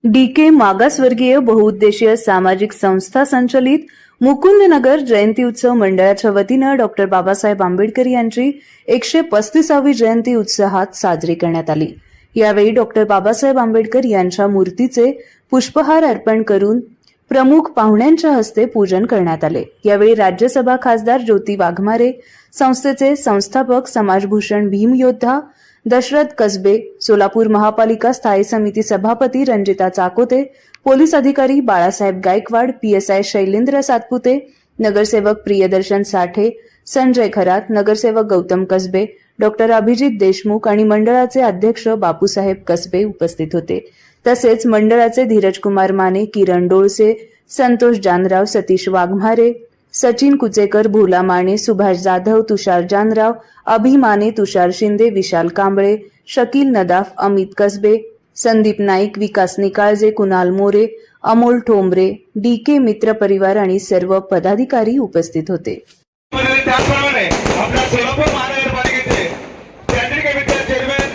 DK मागासवर्गीय बहुउद्देशीय सामाजिक संस्था संचलित मुकुंदनगर जयंती उत्सव मंडळाच्या वतीनं डॉक्टर बाबासाहेब आंबेडकर यांची 135वी जयंती उत्साहात साजरी करण्यात आली। यावेळी डॉक्टर बाबासाहेब आंबेडकर यांच्या मूर्तीचे पुष्पहार अर्पण करून प्रमुख पाहुण्यांच्या हस्ते पूजन करण्यात आले। यावेळी राज्यसभा खासदार ज्योती वाघमारे, संस्थेचे संस्थापक समाजभूषण भीमयोद्धा दशरथ कसबे, सोलापूर महापालिका स्थायी समिती सभापती रंजिता चाकोते, पोलीस अधिकारी बाळासाहेब गायकवाड, पीएसआय शैलेंद्र सातपुते, नगरसेवक प्रियदर्शन साठे, संजय खरात, नगरसेवक गौतम कसबे, डॉक्टर अभिजित देशमुख आणि मंडळाचे अध्यक्ष बापूसाहेब कसबे उपस्थित होते। तसेच मंडळाचे धीरजकुमार माने, किरण डोळसे, संतोष जानराव, सतीश वाघमारे, सचिन कुचेकर, भोला माने, सुभाष जाधव, तुषार जानराव, अभिमाने, तुषार शिंदे, विशाल कांबळे, शकील नदाफ, अमित कसबे, संदीप नाईक, विकास निकाळजे, कुणाल मोरे, अमोल ठोंबरे, डीके मित्र परिवार आणि सर्व पदाधिकारी उपस्थित होते। त्याचप्रमाणे आपल्या सोलापूर महानगरपालिकेचे केंद्रीय कमिटीचे चेअरमॅन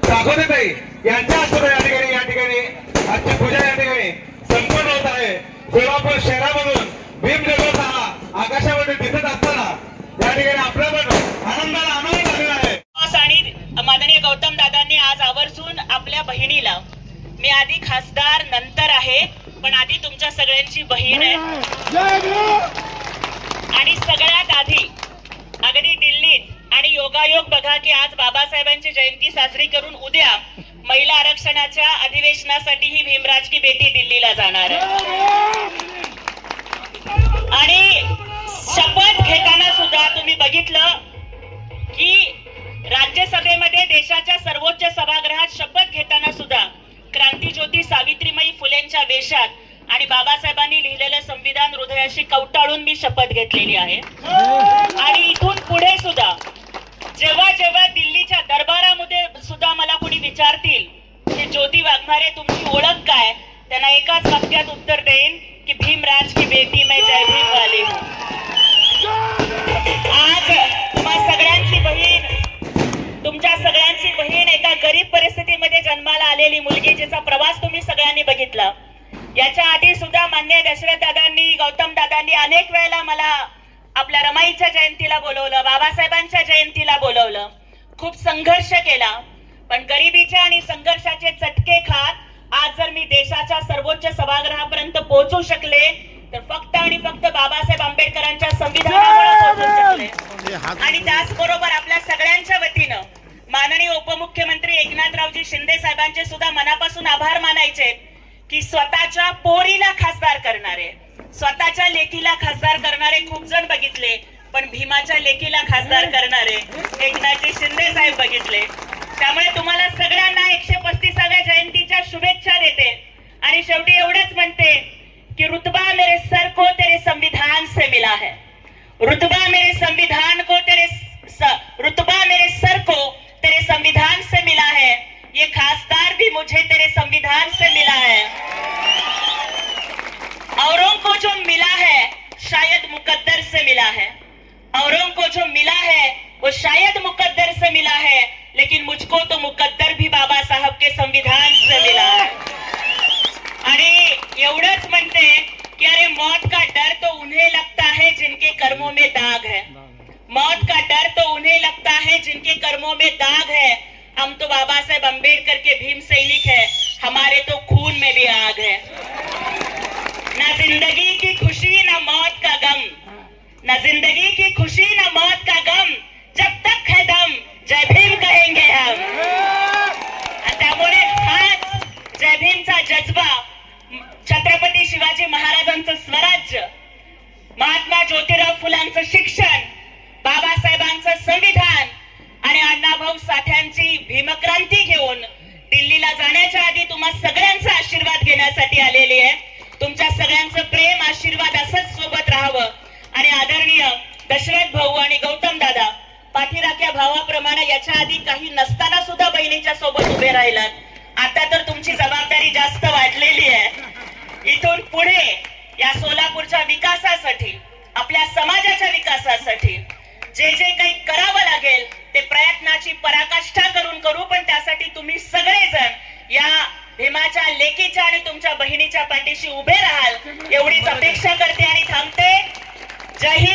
दाखवते यांच्या हस्ते या ठिकाणी आजची पूजा या ठिकाणी संपन्न होत आहे। सोलापूर शहरामधून भीम जगत हा आकाशामध्ये दिसत असताना या ठिकाणी आपल्या पण आनंदाला आनंद झालेला आहे। आणि माननीय गौतम दादांनी आज आवर्जून आपल्या बहिणीला, मी आधी खासदार नंतर आहे पण आधी तुमच्या सगळ्यांची बहीण आहे आणि सगळ्यात आधी अगदी दिल्लीत आणि योगायोग बघा की आज बाबासाहेबांची जयंती साजरी करून उद्या महिला आरक्षणाच्या अधिवेशनासाठी ही भीमराज की बेटी दिल्लीला जाणार आहे। आणि शपथ घेताना सुद्धा तुम्ही बघितलं की राज्यसभेमध्ये देशाच्या सर्वोच्च सभागृहात शपथ घेताना सुद्धा क्रांतीज्योती सावित्रीमाई फुलेंच्या वेशात आणि बाबासाहेबांनी लिहिलेलं संविधान हृदयाशी कवटाळून मी शपथ घेतलेली आहे। आणि इथून पुढे सुद्धा जेव्हा जेव्हा दिल्लीच्या दरबारामध्ये सुद्धा मला कोणी विचारतील की ज्योती वाघमारे तुमची ओळख काय, त्यांना एकाच वाक्यात उत्तर देईन की भीमराज की बेटी मैं जय भीम वाली हूं। आज तुम्हा सगळ्यांची बहीण, तुमच्या सगळ्यांची बहीण एका गरीब परिस्थितीमध्ये जन्माला आलेली मुलगी, जिचा प्रवास तुम्ही सगळ्यांनी बघितला। याच्या आधी सुद्धा मान्य दशरथ दादांनी, गौतम दादांनी अनेक वेळेला मला आपल्या रमाईच्या जयंतीला बोलवलं, बाबासाहेबांच्या जयंतीला बोलवलं, खूप संघर्ष केला, पण गरिबीच्या आणि संघर्षाचे चटके खात आज जर मी देशाच्या सर्वोच्च सभागृहापर्यंत पोहोचू शकले तर फक्त आणि फक्त बाबासाहेब आंबेडकरांच्या संविधानामुळे पोहोचू शकले। आणि त्याचबरोबर आपल्या सगळ्यांच्या वतीनं माननीय उपमुख्यमंत्री एकनाथरावजी शिंदे साहेबांचे सुद्धा मनापासून आभार मानायचे की स्वतःच्या पोरीला खासदार करणारे, स्वतःच्या लेकीला खासदार करणारे खूप जण बघितले, पण भीमाच्या लेकीला खासदार करणारे एकनाथजी शिंदे साहेब बघितले। त्यामुळे तुम्हाला सगळ्यांना 135व्या जयंतीच्या शुभेच्छा देते आणि शेवटी एवढंच म्हणते कि रुतबा मेरे सर को तेरे संविधान से मिला है, रुतबा मेरे संविधान को रुतबा मेरे सर को तेरे संविधान से मिला है, ये खासदार भी मुझे तेरे संविधान से मिला है। औरों को जो मिला है शायद मुकद्दर से मिला है, औरों को जो मिला है वो शायद मुकद्दर से मिला है, लेकिन मुझको तो मुकद्दर भी बाबा साहब के संविधान से मिला है। आणि एवढंच म्हणते कि अरे मौत का डर तो उन्हें लगता है जिनके कर्मों में दाग है, मौत का डर तो उन्हें लगता है जिनके कर्मों में दाग है। हम तो बाबा साहेब अम्बेडकर के भीम सैनिक है, हमारे तो खून में भी आग है। ना जिंदगी की खुशी ना मौत का गम, ना जिंदगी की खुशी ना मौत का गम, जब तक है दम जय भीम कहेंगे हम। त्यामुळे हाच जय भीमचा जज्बा, छत्रपती शिवाजी महाराजांचं स्वराज्य, महात्मा ज्योतिराव फुलांचं शिक्षण, बाबासाहेबांचं संविधान आणि अण्णाभाऊ साठ्यांची भीमक्रांती घेऊन दिल्लीला जाण्याच्या आधी तुम्हा सगळ्यांचा आशीर्वाद घेण्यासाठी आलेली आहे। तुमच्या सगळ्यांचं प्रेम, आशीर्वाद असंच सोबत राहावं आणि आदरणीय दशरथ भाऊ आणि गौतम दादा पाठीराख्या भावाप्रमाणे याच्या आधी काही नसताना सुद्धा बहिणीच्या सोबत उभे राहिलात, आता तर तुमची जबाबदारी जास्त वाढलेली आहे। इथून पुढे या सोलापूरच्या विकासासाठी, आपल्या समाजाच्या विकासासाठी जे जे काही करावं लागेल ते प्रयत्नाची पराकाष्ठा करून करू, पण त्यासाठी तुम्ही सगळेजण या बहिणीच्या आणि तुमच्या बहिणीच्या पाठीशी उभे राहाल एवढीच अपेक्षा करते आणि थांबते. जय हिंद.